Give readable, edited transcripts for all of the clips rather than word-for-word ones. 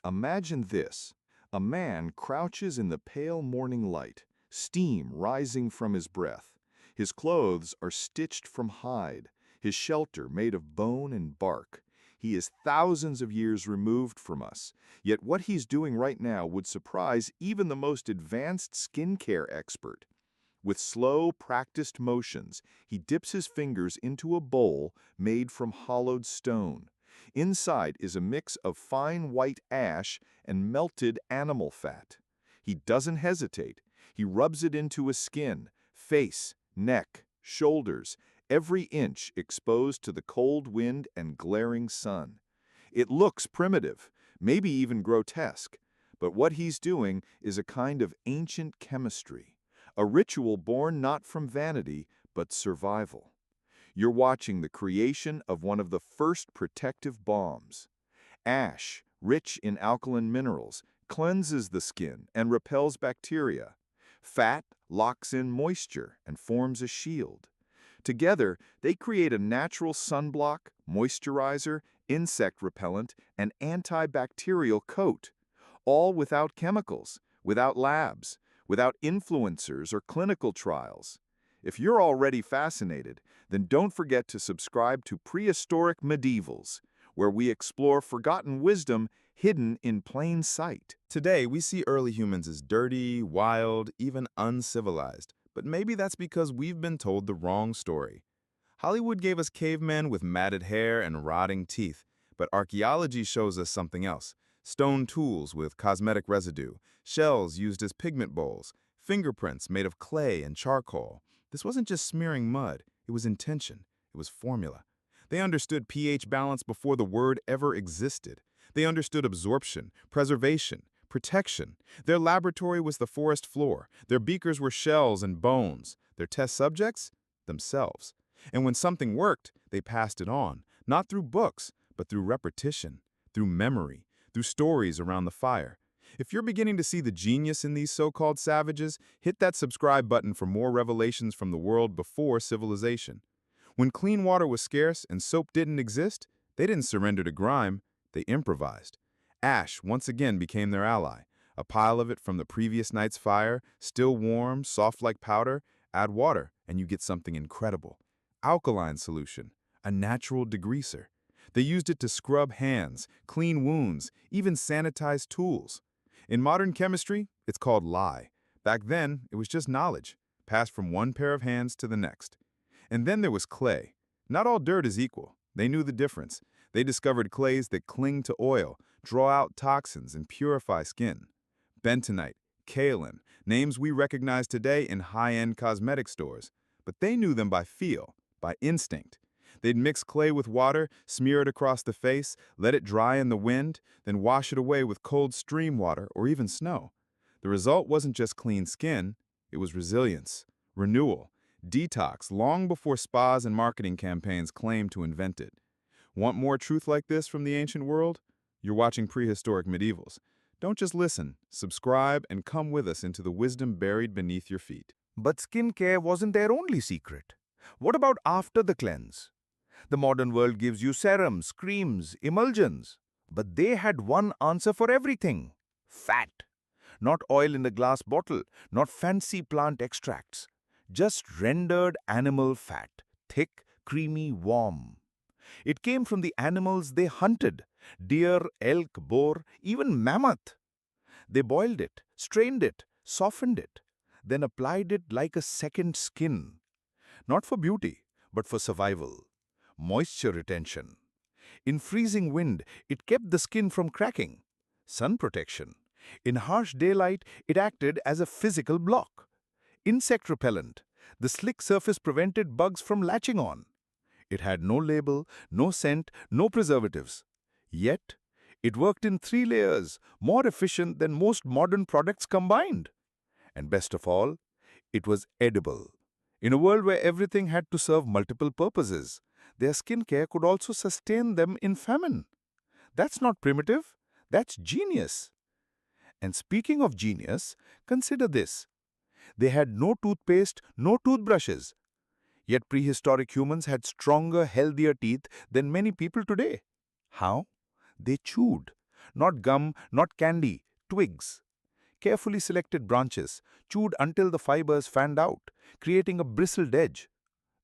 Imagine this. A man crouches in the pale morning light, steam rising from his breath. His clothes are stitched from hide, his shelter made of bone and bark. He is thousands of years removed from us, yet what he's doing right now would surprise even the most advanced skincare expert. With slow, practiced motions, he dips his fingers into a bowl made from hollowed stone. Inside is a mix of fine white ash and melted animal fat. He doesn't hesitate. He rubs it into his skin, face, neck, shoulders, every inch exposed to the cold wind and glaring sun. It looks primitive, maybe even grotesque, but what he's doing is a kind of ancient chemistry, a ritual born not from vanity, but survival. You're watching the creation of one of the first protective balms. Ash, rich in alkaline minerals, cleanses the skin and repels bacteria. Fat locks in moisture and forms a shield. Together, they create a natural sunblock, moisturizer, insect repellent, and antibacterial coat, all without chemicals, without labs, without influencers or clinical trials. If you're already fascinated, then don't forget to subscribe to Prehistoric Medievals, where we explore forgotten wisdom hidden in plain sight. Today, we see early humans as dirty, wild, even uncivilized. But maybe that's because we've been told the wrong story. Hollywood gave us cavemen with matted hair and rotting teeth, but archaeology shows us something else. Stone tools with cosmetic residue, shells used as pigment bowls, fingerprints made of clay and charcoal. This wasn't just smearing mud, it was intention, it was formula. They understood pH balance before the word ever existed. They understood absorption, preservation, protection. Their laboratory was the forest floor. Their beakers were shells and bones. Their test subjects? Themselves. And when something worked, they passed it on, not through books, but through repetition, through memory, through stories around the fire. If you're beginning to see the genius in these so-called savages, hit that subscribe button for more revelations from the world before civilization. When clean water was scarce and soap didn't exist, they didn't surrender to grime, they improvised. Ash once again became their ally. A pile of it from the previous night's fire, still warm, soft like powder, add water and you get something incredible. Alkaline solution, a natural degreaser. They used it to scrub hands, clean wounds, even sanitize tools. In modern chemistry, it's called lye. Back then, it was just knowledge, passed from one pair of hands to the next. And then there was clay. Not all dirt is equal. They knew the difference. They discovered clays that cling to oil, draw out toxins, and purify skin. Bentonite, kaolin, names we recognize today in high-end cosmetic stores. But they knew them by feel, by instinct. They'd mix clay with water, smear it across the face, let it dry in the wind, then wash it away with cold stream water or even snow. The result wasn't just clean skin, it was resilience, renewal, detox long before spas and marketing campaigns claimed to invent it. Want more truth like this from the ancient world? You're watching Prehistoric Medievals. Don't just listen, subscribe, and come with us into the wisdom buried beneath your feet. But skincare wasn't their only secret. What about after the cleanse? The modern world gives you serums, creams, emulsions. But they had one answer for everything: fat. Not oil in a glass bottle, not fancy plant extracts. Just rendered animal fat, thick, creamy, warm. It came from the animals they hunted: deer, elk, boar, even mammoth. They boiled it, strained it, softened it, then applied it like a second skin. Not for beauty, but for survival. Moisture retention. In freezing wind, it kept the skin from cracking. Sun protection. In harsh daylight, it acted as a physical block. Insect repellent. The slick surface prevented bugs from latching on. It had no label, no scent, no preservatives. Yet, it worked in 3 layers, more efficient than most modern products combined. And best of all, it was edible. In a world where everything had to serve multiple purposes, their skincare could also sustain them in famine. That's not primitive, that's genius. And speaking of genius, consider this. They had no toothpaste, no toothbrushes. Yet prehistoric humans had stronger, healthier teeth than many people today. How? They chewed. Not gum, not candy, twigs. Carefully selected branches, chewed until the fibers fanned out, creating a bristled edge.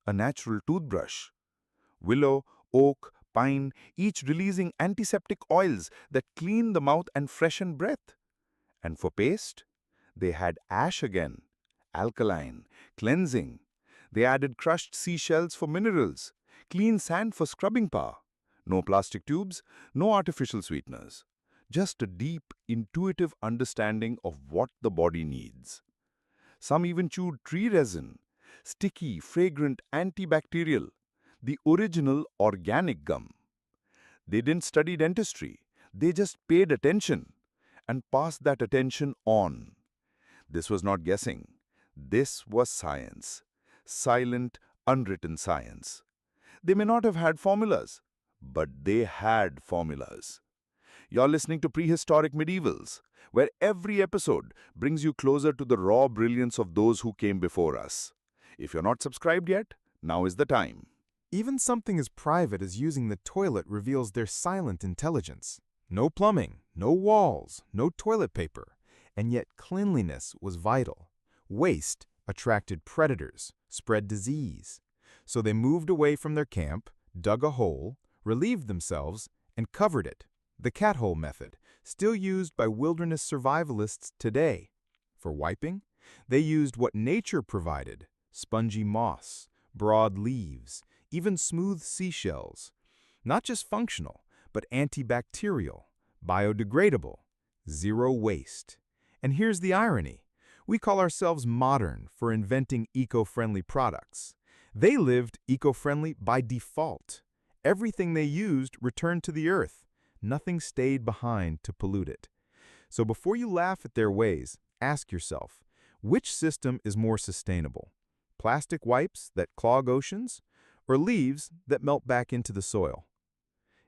A natural toothbrush. Willow, oak, pine, each releasing antiseptic oils that clean the mouth and freshen breath. And for paste, they had ash again, alkaline, cleansing. They added crushed seashells for minerals, clean sand for scrubbing power. No plastic tubes, no artificial sweeteners. Just a deep, intuitive understanding of what the body needs. Some even chewed tree resin, sticky, fragrant, antibacterial, the original organic gum. They didn't study dentistry, they just paid attention and passed that attention on. This was not guessing. This was science. Silent, unwritten science. They may not have had formulas, but they had formulas. You're listening to Prehistoric Medievals, where every episode brings you closer to the raw brilliance of those who came before us. If you're not subscribed yet, now is the time. Even something as private as using the toilet reveals their silent intelligence. No plumbing, no walls, no toilet paper, and yet cleanliness was vital. Waste attracted predators, spread disease. So they moved away from their camp, dug a hole, relieved themselves, and covered it. The cat hole method, still used by wilderness survivalists today. For wiping, they used what nature provided: spongy moss, broad leaves, even smooth seashells. Not just functional, but antibacterial, biodegradable, zero waste. And here's the irony. We call ourselves modern for inventing eco-friendly products. They lived eco-friendly by default. Everything they used returned to the earth. Nothing stayed behind to pollute it. So before you laugh at their ways, ask yourself, which system is more sustainable? Plastic wipes that clog oceans, or leaves that melt back into the soil?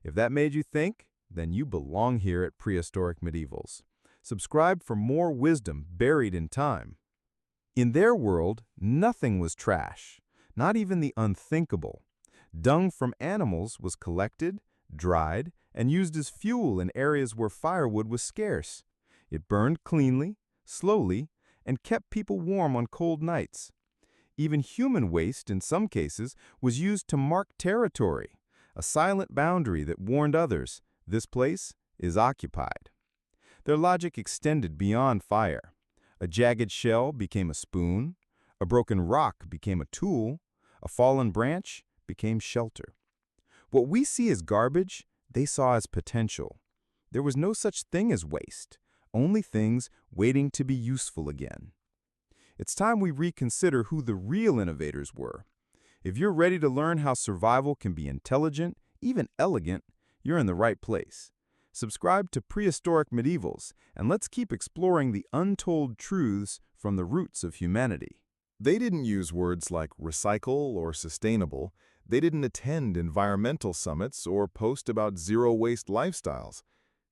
If that made you think, then you belong here at Prehistoric Medievals. Subscribe for more wisdom buried in time. In their world, nothing was trash, not even the unthinkable. Dung from animals was collected, dried, and used as fuel in areas where firewood was scarce. It burned cleanly, slowly, and kept people warm on cold nights. Even human waste, in some cases, was used to mark territory, a silent boundary that warned others, this place is occupied. Their logic extended beyond fire. A jagged shell became a spoon, a broken rock became a tool, a fallen branch became shelter. What we see as garbage, they saw as potential. There was no such thing as waste, only things waiting to be useful again. It's time we reconsider who the real innovators were. If you're ready to learn how survival can be intelligent, even elegant, you're in the right place. Subscribe to Prehistoric Medievals, and let's keep exploring the untold truths from the roots of humanity. They didn't use words like recycle or sustainable. They didn't attend environmental summits or post about zero-waste lifestyles.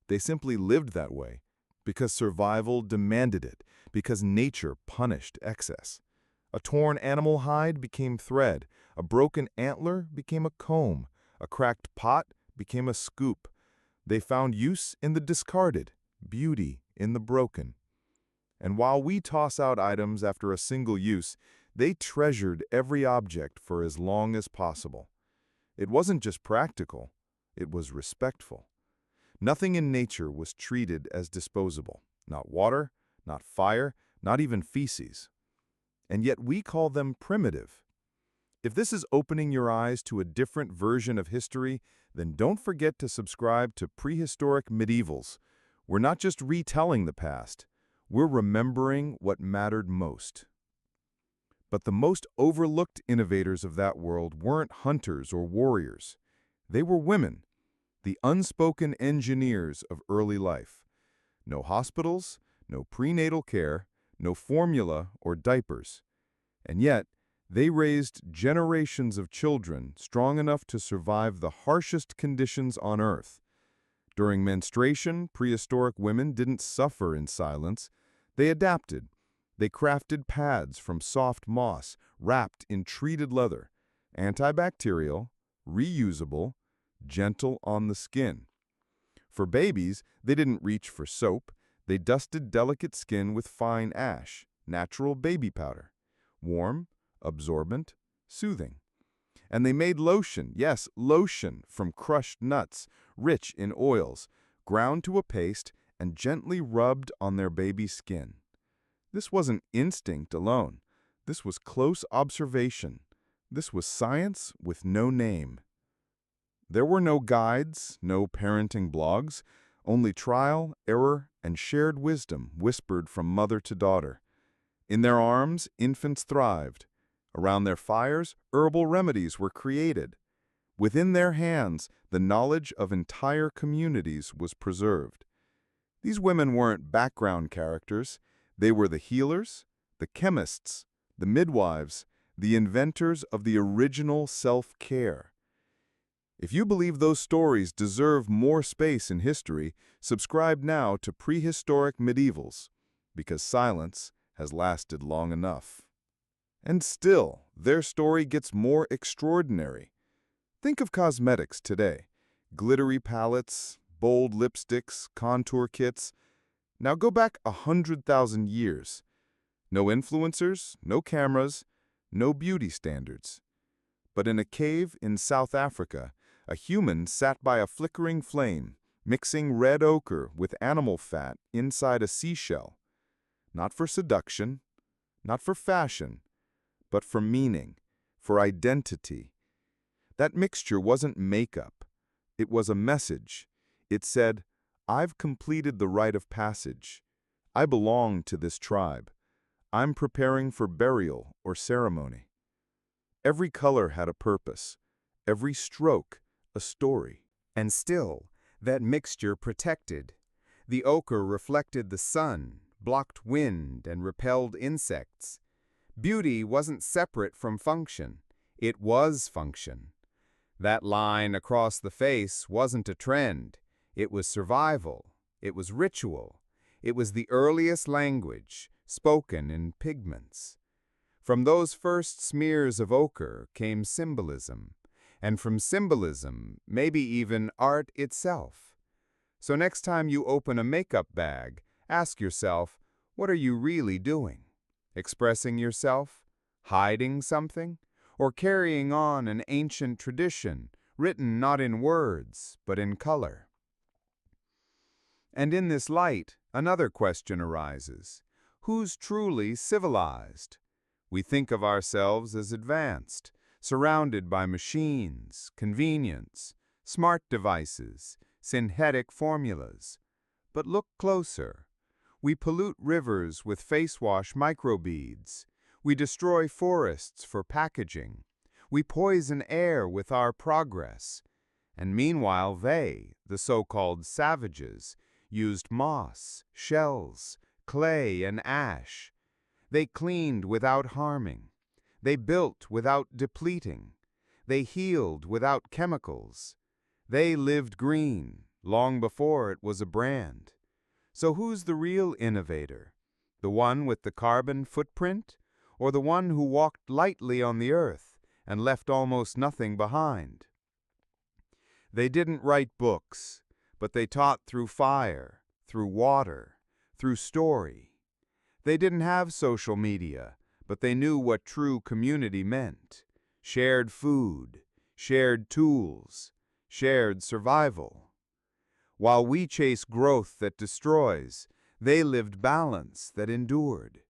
They simply lived that way because survival demanded it, because nature punished excess. A torn animal hide became thread, a broken antler became a comb, a cracked pot became a scoop. They found use in the discarded, beauty in the broken. And while we toss out items after a single use, they treasured every object for as long as possible. It wasn't just practical, it was respectful. Nothing in nature was treated as disposable. Not water, not fire, not even feces. And yet we call them primitive. If this is opening your eyes to a different version of history, then don't forget to subscribe to Prehistoric Medievals. We're not just retelling the past, we're remembering what mattered most. But the most overlooked innovators of that world weren't hunters or warriors. They were women, the unspoken engineers of early life. No hospitals, no prenatal care, no formula or diapers. And yet, they raised generations of children strong enough to survive the harshest conditions on Earth. During menstruation, prehistoric women didn't suffer in silence. They adapted. They crafted pads from soft moss wrapped in treated leather, antibacterial, reusable, gentle on the skin. For babies, they didn't reach for soap. They dusted delicate skin with fine ash, natural baby powder. Warm, absorbent, soothing. And they made lotion, yes, lotion, from crushed nuts, rich in oils, ground to a paste and gently rubbed on their baby's skin. This wasn't instinct alone. This was close observation. This was science with no name. There were no guides, no parenting blogs, only trial, error, and shared wisdom whispered from mother to daughter. In their arms, infants thrived. Around their fires, herbal remedies were created. Within their hands, the knowledge of entire communities was preserved. These women weren't background characters. They were the healers, the chemists, the midwives, the inventors of the original self-care. If you believe those stories deserve more space in history, subscribe now to Prehistoric Medievals, because silence has lasted long enough. And still, their story gets more extraordinary. Think of cosmetics today. Glittery palettes, bold lipsticks, contour kits. Now go back 100,000 years. No influencers, no cameras, no beauty standards. But in a cave in South Africa, a human sat by a flickering flame, mixing red ochre with animal fat inside a seashell. Not for seduction, not for fashion, but for meaning, for identity. That mixture wasn't makeup. It was a message. It said, "I've completed the rite of passage. I belong to this tribe. I'm preparing for burial or ceremony." Every color had a purpose. Every stroke, a story. And still, that mixture protected. The ochre reflected the sun, blocked wind, and repelled insects. Beauty wasn't separate from function. It was function. That line across the face wasn't a trend. It was survival. It was ritual. It was the earliest language, spoken in pigments. From those first smears of ochre came symbolism, and from symbolism, maybe even art itself. So next time you open a makeup bag, ask yourself, what are you really doing? Expressing yourself? Hiding something? Or carrying on an ancient tradition, written not in words, but in color? And in this light, another question arises. Who's truly civilized? We think of ourselves as advanced, surrounded by machines, convenience, smart devices, synthetic formulas. But look closer. We pollute rivers with face wash microbeads. We destroy forests for packaging. We poison air with our progress. And meanwhile they, the so-called savages, used moss, shells, clay, and ash. They cleaned without harming. They built without depleting. They healed without chemicals. They lived green, long before it was a brand. So who's the real innovator? The one with the carbon footprint? Or the one who walked lightly on the earth and left almost nothing behind? They didn't write books, but they taught through fire, through water, through story. They didn't have social media, but they knew what true community meant. Shared food, shared tools, shared survival. While we chase growth that destroys, they lived balance that endured.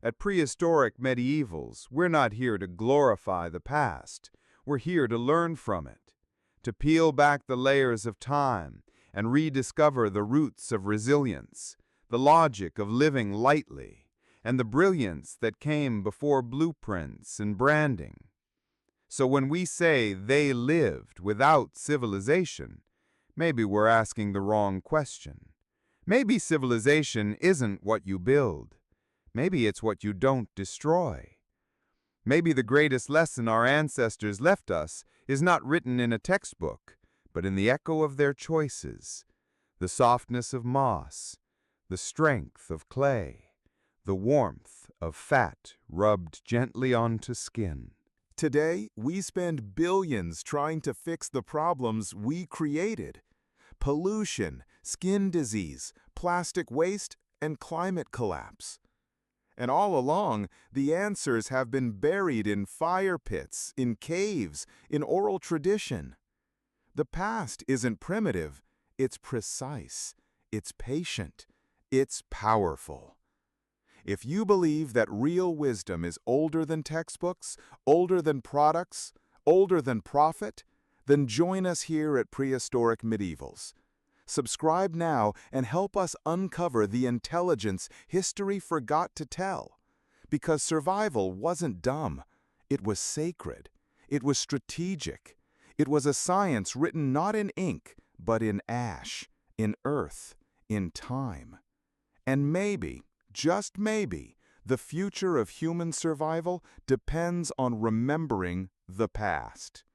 At Prehistoric Medievals, we're not here to glorify the past. We're here to learn from it, to peel back the layers of time and rediscover the roots of resilience, the logic of living lightly, and the brilliance that came before blueprints and branding. So when we say they lived without civilization, maybe we're asking the wrong question. Maybe civilization isn't what you build. Maybe it's what you don't destroy. Maybe the greatest lesson our ancestors left us is not written in a textbook, but in the echo of their choices, the softness of moss, the strength of clay, the warmth of fat rubbed gently onto skin. Today, we spend billions trying to fix the problems we created. pollution, skin disease, plastic waste, and climate collapse. And all along, the answers have been buried in fire pits, in caves, in oral tradition. The past isn't primitive, it's precise, it's patient, it's powerful. If you believe that real wisdom is older than textbooks, older than products, older than profit, then join us here at Prehistoric Medievals. Subscribe now and help us uncover the intelligence history forgot to tell. Because survival wasn't dumb. It was sacred. It was strategic. It was a science written not in ink, but in ash, in earth, in time. And maybe, just maybe, the future of human survival depends on remembering the past.